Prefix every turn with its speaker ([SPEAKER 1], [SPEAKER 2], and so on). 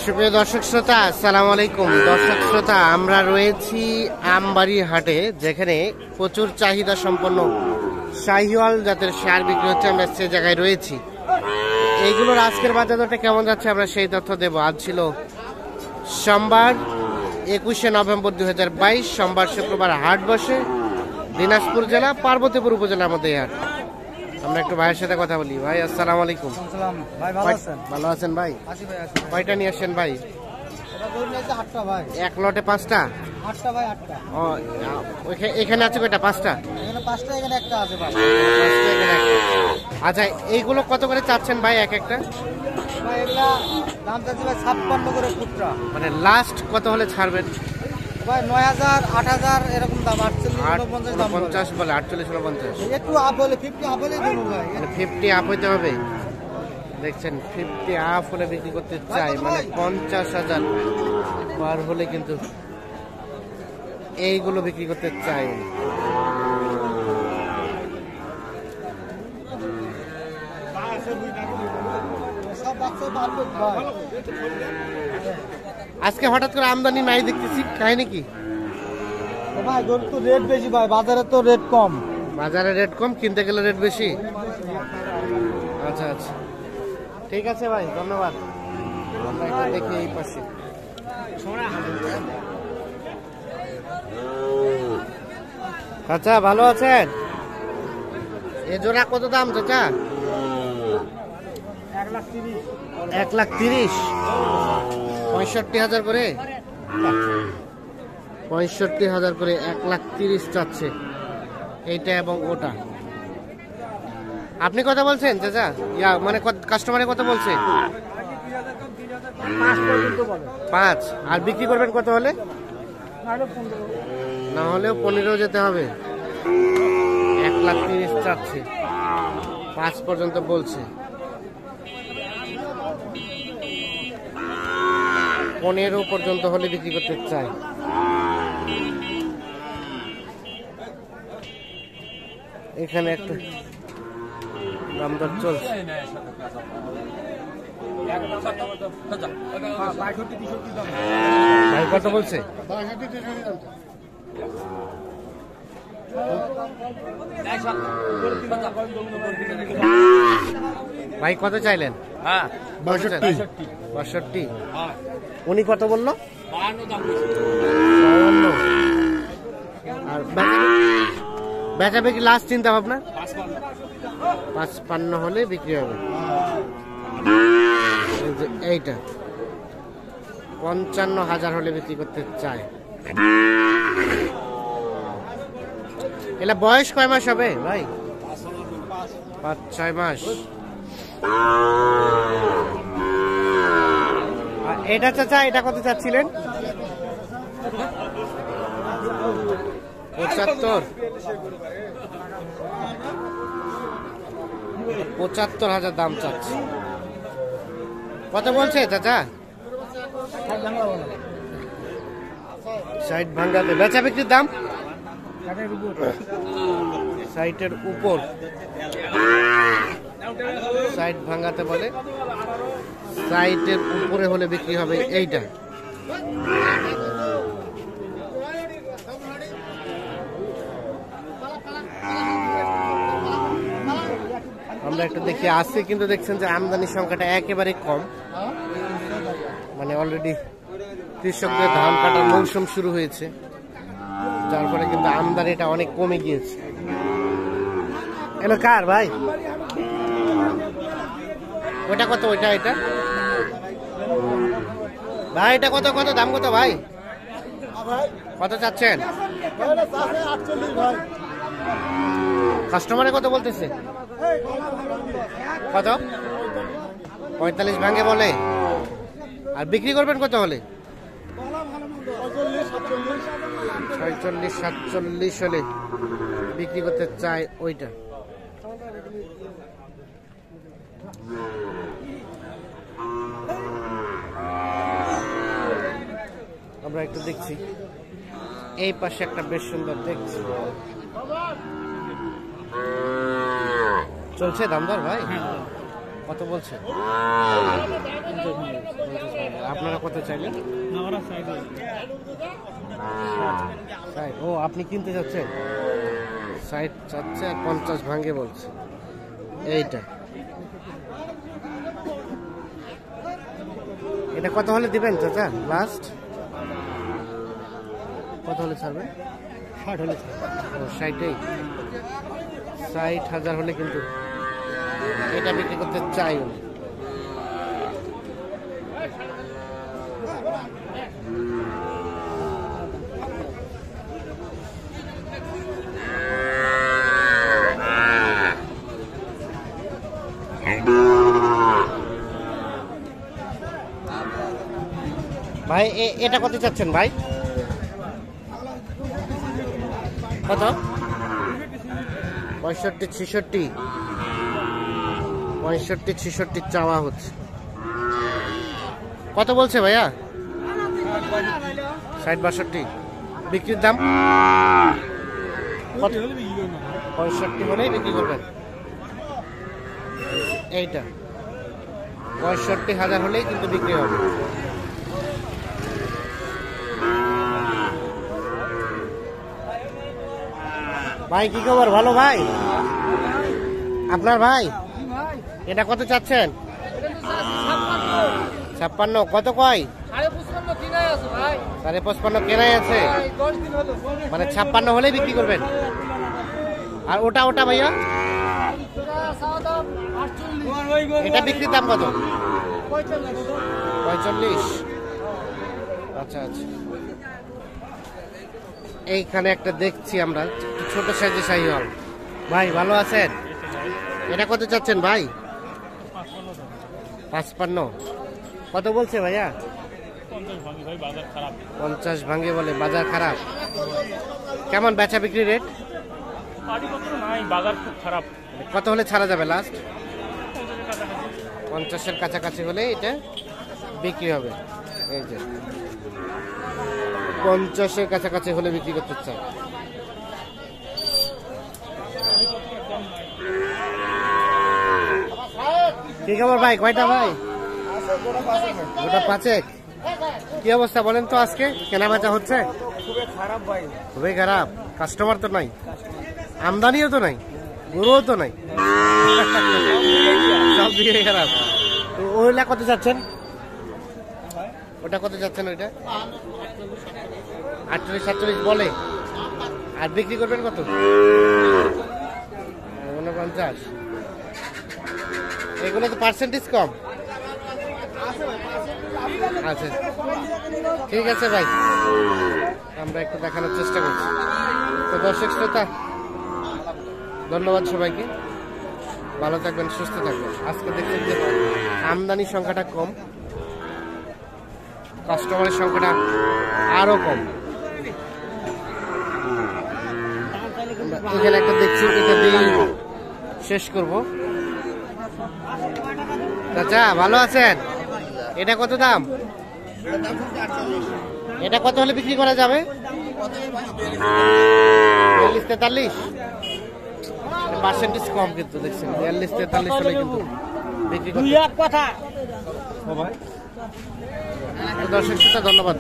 [SPEAKER 1] সুপ্রিয় দর্শক শ্রোতা, আসসালামু আলাইকুম। দর্শক শ্রোতা, আমরা রয়েছি আমবাড়ি হাটে, যেখানে প্রচুর চাহিদা সম্পন্ন শাহিওয়াল জাতের ষাঁড় বিক্রি হচ্ছে। আমরা সে জায়গায় রয়েছি। এইগুলোর আজকের বাজার দরটা কেমন যাচ্ছে আমরা সেই তথ্য দেব। আজ ছিল সোমবার 21শে নভেম্বর 2022, সোমবার শুক্রবার হাট বসে দিনাজপুর জেলা পার্বতীপুর উপজেলার মধ্যে হাট। আমরা একটু ভাইয়ের সাথে কথা বলি। ভাই আসসালামু আলাইকুম।
[SPEAKER 2] ভাই ভালো আছেন?
[SPEAKER 1] ভালো আছেন ভাই? কয়টা নিয়ে আসছেন ভাই?
[SPEAKER 2] ভাই
[SPEAKER 1] এক লটে 5টা?
[SPEAKER 2] 8টা ভাই, 8টা।
[SPEAKER 1] ও, এখানে আছে কয়টা? 5টা?
[SPEAKER 2] এখানে 5টা, এখানে একটা আছে ভাই।
[SPEAKER 1] 5টা, এখানে একটা। আচ্ছা, এইগুলো কত করে চাচ্ছেন ভাই এক একটা?
[SPEAKER 2] ভাই এগুলা দাম চাচ্ছি ভাই 56 করে ফুটটা।
[SPEAKER 1] মানে লাস্ট কত হলে ছাড়বেন?
[SPEAKER 2] ভাই 9000, 8000 এরকম দাম। 48, 49 দাম বলে।
[SPEAKER 1] 50 বলে, 48, 49।
[SPEAKER 2] একটু আপ হলে 50 আপ হলে দেবো ভাই।
[SPEAKER 1] মানে 50 আপ হইতে হবে। দেখছেন, 50 আপ হলে বিক্রি করতে চাই, মানে 50,000 পার হলে কিন্তু এইগুলো বিক্রি করতে চাই।
[SPEAKER 2] সব বাচ্চা পারবে ভাই।
[SPEAKER 1] আজকে হঠাৎ করে আমদানি নাই দেখতেছি, কাহিনী কি?
[SPEAKER 2] ও ভাই গরু তো রেট বেশি ভাই, বাজারে তো রেট কম।
[SPEAKER 1] বাজারে রেট কম, কিনতে গেলে রেট বেশি। আচ্ছা আচ্ছা, ঠিক আছে ভাই, ধন্যবাদ। আমরা একটু দেখি এই পাশে। চাচা ভালো আছেন? এ জোড়া কত দাম চাচা? 1,30,000। 65,000 করে? 65,000 করে 1,30,000 চাচ্ছে এইটা এবং ওটা। আপনি কত বলছেন চাচা? মানে কাস্টমারে কত বলছে? 5। আর বিক্রি করবেন কত হলে? না হলেও 15 যেতে হবে। 1,30,000 চাচ্ছে, 5 পর্যন্ত বলছে। 15 পর্যন্ত হলে বিক্রি করতে চাই। এখানে একটা দাম দর চলছে। ভাই কত বলছে? ভাই কত চাইলেন? 62। উনি কত বললো? 52। আর বেচা বিক্রি লাস্ট চিন্তা ভাবনা 55 হলে বিক্রি হবে। এইটা 55,000 হলে বিক্রি করতে চায়। এলা বয়স কয় মাস হবে ভাই? 5-6 মাস। এটা চাচা, এটা কত চাচ্ছিলেন? 75। 75,000 দাম চাচ্ছে। কত বলছে চাচা? 60 ভাঙ্গাতে। বেচা বিক্রির দাম 60-এর উপর। 60 ভাঙ্গাতে বলে, 60-এর উপরে হলে বিক্রি হবে এইটা। আমরা একটু দেখি আসছে, কিন্তু দেখছেন যে আমদানির সংখ্যাটা একেবারে কম। মানে অলরেডি কৃষকদের ধান কাটার মৌসুম শুরু হয়েছে, যার ফলে কিন্তু আমদানিটা অনেক কমে গিয়েছে। এলো কার ভাই? ওটা কত? ওইটা এটা ভাই, এটা কত? কত দাম কত ভাই? কত চাচ্ছেন? কাস্টমারে কত বলতেছে? কত? 45 ভাঙে বলে। আর বিক্রি করবেন কত হলে? 46-47 হলে বিক্রি করতে চাই ওইটা। আমরা একটু দেখছি এই পাশে একটা বেশ সুন্দর দেখছি। চলছে দামদার ভাই? কত বলছে? আপনারা কত চাইলেন? ও আপনি কিনতে যাচ্ছেন? 60 চাচ্ছে আর 50 ভাঙে বলছে। এইটা এটা কত হলে দিবেন চাচা? লাস্ট কত হলে ছাড়বেন? 60 হলে ও 60 60,000 হলে কিন্তু এটা বিক্রি করতে চাই উনি। ভাই এটা কত চাচ্ছেন ভাই? কত? 65 66 65 66 চাওয়া হচ্ছে। কত বলছে ভাইয়া? 60 62 বিক্রির দাম 65 হলেই বিক্রি করবেন। এইটা 65,000 হলেই কিন্তু বিক্রি হবে। ভাই কি খবর? ভালো ভাই? আপনার ভাই এটা কত চাচ্ছেন? 56 কত কয়? 55 কেনাই আছে, মানে 56 হলেই বিক্রি করবেন। আর ওটা ওটা ভাইয়া এটা বিক্রির দাম কত? 45। আচ্ছা আচ্ছা, এইখানে একটা দেখছি আমরা ছোট সাইজের শাহিওয়াল। ভাই ভালো আছেন? এটা কত চাচ্ছেন ভাই? 55 কত বলছে ভাইয়া? 50 ভাঙে বলে, বাজার খারাপ। কেমন বেচা বিক্রি রেট?
[SPEAKER 3] বাজার খুব খারাপ।
[SPEAKER 1] কত হলে ছাড়া যাবে লাস্ট? 50-এর কাছাকাছি হলে এটা বিক্রি হবে। এই যে 50-এর কাছাকাছি হলে বিক্রি করতে চাই। কি খবর ভাই? কয়টা ভাই? গোটা 5। কি অবস্থা বলেন তো? আজকে কেনা বেচা হচ্ছে?
[SPEAKER 2] খুবই খারাপ ভাই,
[SPEAKER 1] খুবই খারাপ। কাস্টমার তো নাই, আমদানিও তো নাই, গরুও তো নাই, সব দিকে খারাপ। তো ওইটা কত যাচ্ছেন? ওটা কত যাচ্ছেন? ওইটা 48-47 বলে। আর বিক্রি করবেন কত? 49। এগুলো তো পার্সেন্টেজ কম। আচ্ছা ঠিক আছে ভাই, আমরা একটু দেখানোর চেষ্টা করছি। তো দর্শক শ্রোতা, ধন্যবাদ সবাইকে, ভালো থাকবেন, সুস্থ থাকবেন। আজকে দেখছেন যে আমদানির সংখ্যাটা কম, কাস্টমারের সংখ্যাটা আরো কম। এখানে একটা দেখছি, এটা দিয়ে শেষ করব। চাচা ভালো আছেন? এটা কত দাম? এটা কত হলে বিক্রি করা যাবে? 42-43 পার্সেন্টেজ কম কিন্তু দেখছেন। 42-43 হলে কিন্তু বিক্রি করতে। দর্শক শ্রোতা ধন্যবাদ।